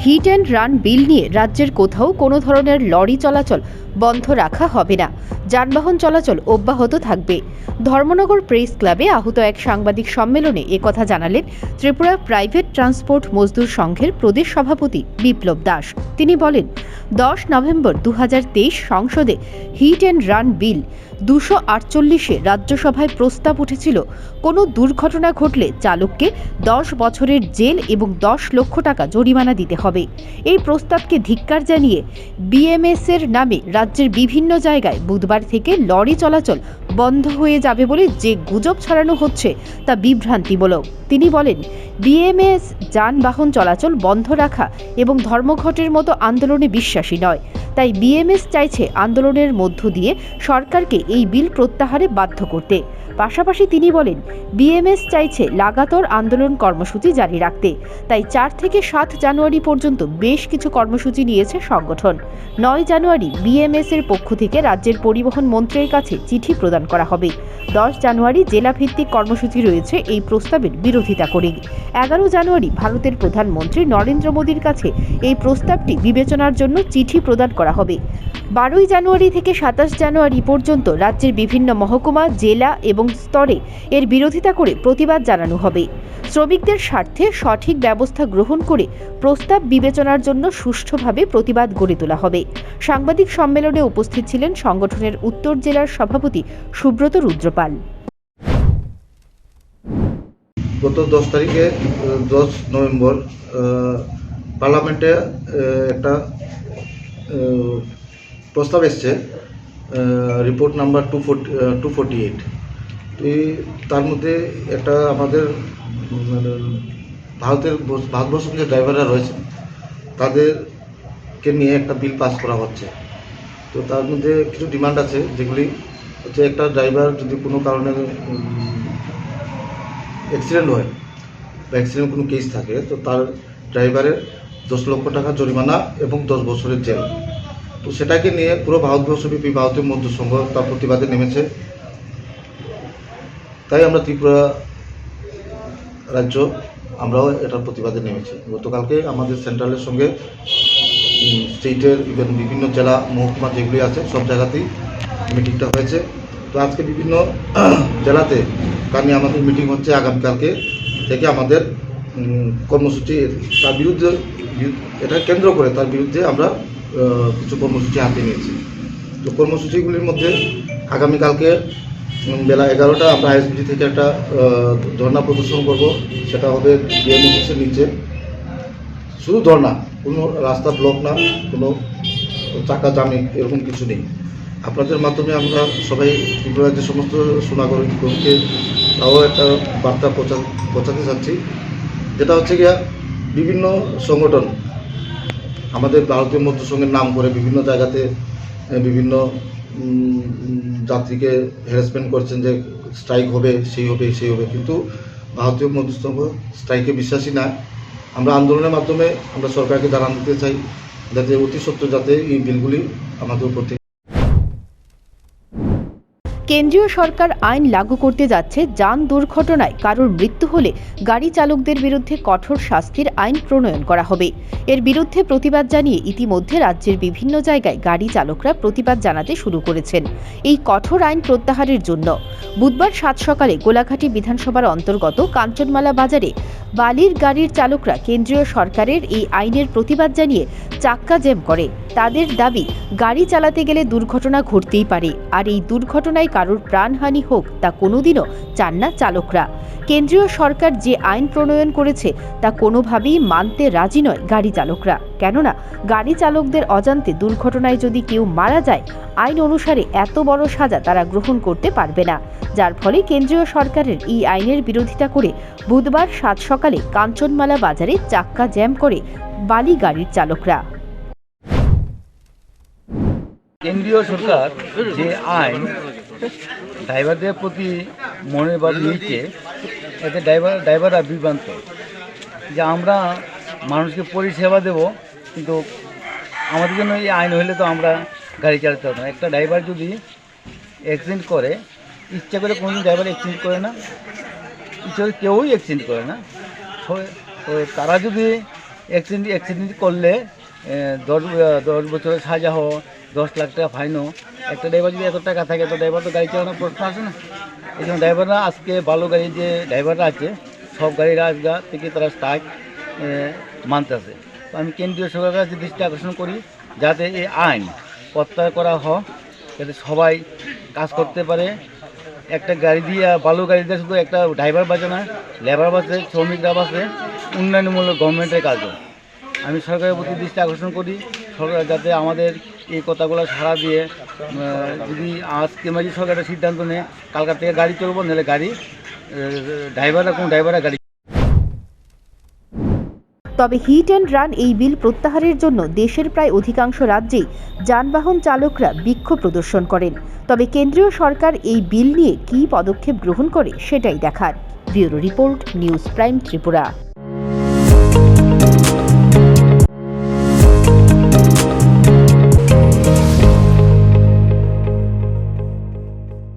Hit and run বিল নিয়ে রাজ্যের কোথাও কোনো ধরনের লরি চলাচল বন্ধ রাখা হবে না, যানবাহন চলাচল অব্যাহত থাকবে। ধর্মনগর প্রেস ক্লাবে আহত এক সাংবাদিক সম্মেলনে একথা জানালেন ত্রিপুরা প্রাইভেট ট্রান্সপোর্ট মজদুর সংঘের প্রদেশ সভাপতি বিপ্লব দাস। তিনি বলেন, 10 নভেম্বর 2023 সংসদে হিট অ্যান্ড রান বিল 248-এ রাজ্যসভায় প্রস্তাব উঠেছিল। কোনো দুর্ঘটনা ঘটলে চালককে 10 বছরের জেল এবং 10 লক্ষ টাকা জরিমানা দিতে হবে। এই প্রস্তাবকে ধিক্কার জানিয়ে বিএমএস-এর নামে রাজ্যের বিভিন্ন জায়গায় বুধবার থেকে লরি চলাচল বন্ধ হয়ে যাবে বলে যে গুজব ছড়ানো হচ্ছে তা বিভ্রান্তিমূলক। তিনি বলেন, বিএমএস যানবাহন চলাচল বন্ধ রাখা এবং ধর্মঘটের মতো আন্দোলনে বিশ্বাসী নয়। তাই বিএমএস চাইছে আন্দোলনের মধ্য দিয়ে সরকারকে এই বিল প্রত্যাহারে বাধ্য করতে। পাশাপাশি তিনি বলেন, বিএমএস চাইছে লাগাতার আন্দোলন কর্মসূচি জারি রাখতে। তাই 4 থেকে 7 জানুয়ারি পর্যন্ত বেশ কিছু কর্মসূচি নিয়েছে সংগঠন। 9 জানুয়ারি বিএমএস এর পক্ষ থেকে রাজ্যের পরিবহন মন্ত্রীর কাছে চিঠি প্রদান করা হবে। 10 জানুয়ারি জেলাভিত্তিক কর্মসূচি রয়েছে এই প্রস্তাবের বিরোধিতা করে। 11 জানুয়ারি ভারতের প্রধানমন্ত্রী নরেন্দ্র মোদীর কাছে এই প্রস্তাবটি বিবেচনার জন্য চিঠি প্রদান করা হবে। 12 জানুয়ারি থেকে 27 জানুয়ারি পর্যন্ত রাজ্যের বিভিন্ন মহকুমা, জেলা এবং স্তরে এর বিরোধিতা করে প্রতিবাদ জানানো হবে। শ্রমিকদের স্বার্থে সঠিক ব্যবস্থা গ্রহণ করে প্রস্তাব বিবেচনার জন্য সুষ্ঠুভাবে প্রতিবাদ গড়ে তোলা হবে। সাংবাদিক সম্মেলনে উপস্থিত ছিলেন সংগঠনের উত্তর জেলার সভাপতি সুব্রত রুদ্রপাল। গত 10 তারিখে 10 নভেম্বর পার্লামেন্টে একটা প্রস্তাব এসছে, রিপোর্ট নাম্বার 248। তার মধ্যে একটা আমাদের ভারতবর্ষের যে ড্রাইভাররা রয়েছে তাদেরকে নিয়ে একটা বিল পাস করা হচ্ছে। তো তার মধ্যে কিছু ডিমান্ড আছে, যেগুলি হচ্ছে একটা ড্রাইভার যদি কোনো কারণে অ্যাক্সিডেন্ট হয় বা অ্যাক্সিডেন্ট কোনো কেস থাকে, তো তার ড্রাইভারের 10 লক্ষ টাকা জরিমানা এবং 10 বছরের জেল। তো সেটাকে নিয়ে পুরো ভারতবর্ষব্যাপী ভারতীয় মজদুর সংঘ তার প্রতিবাদে নেমেছে। তাই আমরা ত্রিপুরা রাজ্য আমরাও এটার প্রতিবাদে নেমেছি। গতকালকে আমাদের সেন্ট্রালের সঙ্গে স্টেটের ইভেন বিভিন্ন জেলা মহকুমা যেগুলি আছে সব জায়গাতেই মিটিংটা হয়েছে। তো আজকে বিভিন্ন জেলাতে কারণে আমাদের মিটিং হচ্ছে। আগামীকালকে থেকে আমাদের কর্মসূচি, তার বিরুদ্ধে এটা কেন্দ্র করে তার বিরুদ্ধে আমরা কিছু কর্মসূচি হাতে নিয়েছি। তো কর্মসূচিগুলির মধ্যে আগামীকালকে বেলা 11টা আমরা আইএসবিটি থেকে একটা ধর্ণা প্রদর্শন করব। সেটা হবে ডিএম অফিসের নিচে। শুধু ধর্ণা, কোনো রাস্তা ব্লক না, কোনো চাকা জামি এরকম কিছু নেই। আপনাদের মাধ্যমে আমরা সবাই ত্রিপুরার যে সমস্ত সুনাগরিককে তাও একটা বার্তা পৌঁছাতে চাচ্ছি, যেটা হচ্ছে গিয়া বিভিন্ন সংগঠন আমাদের ভারতীয় মজদুর সংঘের নাম করে বিভিন্ন জায়গাতে বিভিন্ন যাত্রীকে হ্যারাসমেন্ট করছেন যে স্ট্রাইক হবে, সেই হবে, কিন্তু ভারতীয় মজদুর সংঘ স্ট্রাইকে বিশ্বাসী না। আমরা আন্দোলনের মাধ্যমে আমরা সরকারকে জানান দিতে চাই যাতে অতি সত্বর যাতে এই বিলগুলি আমাদের উপর থেকে। কেন্দ্রীয় সরকার আইন লাগু করতে যাচ্ছে যান দুর্ঘটনায় কারোর মৃত্যু হলে গাড়ি চালকদের বিরুদ্ধে কঠোর শাস্তির আইন প্রণয়ন করা হবে। এর বিরুদ্ধে প্রতিবাদ জানিয়ে ইতিমধ্যে রাজ্যের বিভিন্ন জায়গায় গাড়ি চালকরা প্রতিবাদ জানাতে শুরু করেছেন। এই কঠোর আইন প্রত্যাহারের জন্য বুধবার 7 সকালে গোলাঘাটি বিধানসভার অন্তর্গত কাঞ্চনমালা বাজারে বালির গাড়ির চালকরা কেন্দ্রীয় সরকারের এই আইনের প্রতিবাদ জানিয়ে চাক্কা জ্যাম করে। তাদের দাবি, গাড়ি চালাতে গেলে দুর্ঘটনা ঘটতেই পারে, আর এই দুর্ঘটনায় কারোর প্রাণহানি হোক তা কোনোদিনও চান না চালকরা। কেন্দ্রীয় সরকার যে আইন প্রণয়ন করেছে তা কোনোভাবেই মানতে রাজি নয় গাড়ি চালকরা। কেননা গাড়ি চালকদের অজান্তে দুর্ঘটনায় যদি কেউ মারা যায়, আইন অনুসারে এত বড় সাজা তারা গ্রহণ করতে পারবে না। যার ফলে কেন্দ্রীয় সরকারের এই আইনের বিরোধিতা করে বুধবার 7 সকালে কাঞ্চনমালা বাজারে চাক্কা জ্যাম করে বালি গাড়ির চালকরা। কেন্দ্রীয় সরকার যে আইন ড্রাইভারদের প্রতি মনোভাব নিয়েছে, এতে ড্রাইভাররা বিভ্রান্ত যে আমরা মানুষকে পরিষেবা দেব, কিন্তু আমাদের জন্য এই আইন হলে তো আমরা গাড়ি চালাতে পারবো না। একটা ড্রাইভার যদি অ্যাক্সিডেন্ট করে, ইচ্ছা করে কোনো ড্রাইভার অ্যাক্সিডেন্ট করে না, ইচ্ছা করে কেউই অ্যাক্সিডেন্ট করে না। তো তারা যদি অ্যাক্সিডেন্ট করলে 10 বছরের সাজা হোক, 10 লাখ টাকা ফাইনও। একটা ড্রাইভার যদি এত টাকা থাকে তো ড্রাইভার তো গাড়ি চালানোর প্রশ্ন আসে না। এই জন্য ড্রাইভাররা আজকে ভালো গাড়ি যে ড্রাইভাররা আছে সব গাড়ির আজগা থেকে তারা স্ট্রাইক মানতেছে। তো আমি কেন্দ্রীয় সরকারের কাছে দৃষ্টি আকর্ষণ করি যাতে এই আইন প্রত্যাহার করা হয়, যাতে সবাই কাজ করতে পারে। একটা গাড়ি দিয়ে ভালো গাড়ি দিয়ে শুধু একটা ড্রাইভার বাজে না, লেবার বাজে, শ্রমিকরা বাজে, উন্নয়নমূলক গভর্নমেন্টের কাজও। আমি সরকারের প্রতি দৃষ্টি আকর্ষণ করি সরকার যাতে আমাদের এই কথাগুলো সাড়া দিয়ে যদি আজকে মাঝে সরকারের সিদ্ধান্ত নেয় কালকার থেকে গাড়ি চলবো, নাহলে গাড়ি ড্রাইভাররা গাড়ি। তবে হিট অ্যান্ড রান এই বিল প্রত্যাহারের জন্য দেশের প্রায় অধিকাংশ রাজ্যেই যানবাহন চালকরা বিক্ষোভ প্রদর্শন করেন। তবে কেন্দ্রীয় সরকার এই বিল নিয়ে কী পদক্ষেপ গ্রহণ করে সেটাই দেখার। Bureau report, news prime Tripura.